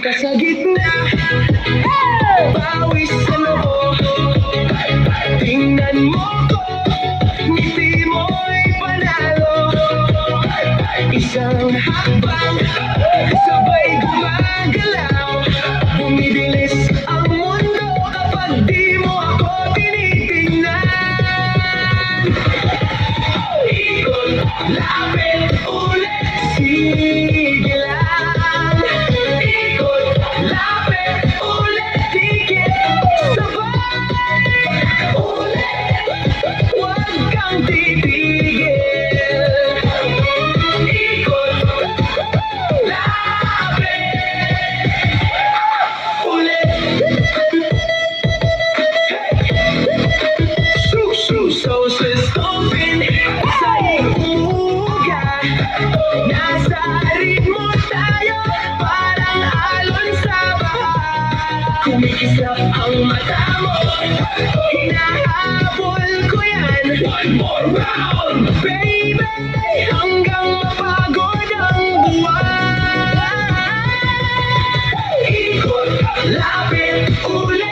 ka sa gitna. Pawis sa noo, tingnan mo ko, ngiti mo'y panalo. Isang hakbang, sabay gumagalaw. Bumibilis ang mundo kapag di mo ako tinitingnan. Ikot, lapit, ulit, sige lang. Ikot, lapit, ulit, higit, sabay, ulit, huwag kang titigil. Ikot, lapit, ulit. So stupid sa ikuga. Nasa ritmo tayo, parang alon sa baha. Kumikislap ang mata mo, hinahabol ko yan. One more round, baby, hanggang mapagod ang buwan. Ikot, lapit, ulit.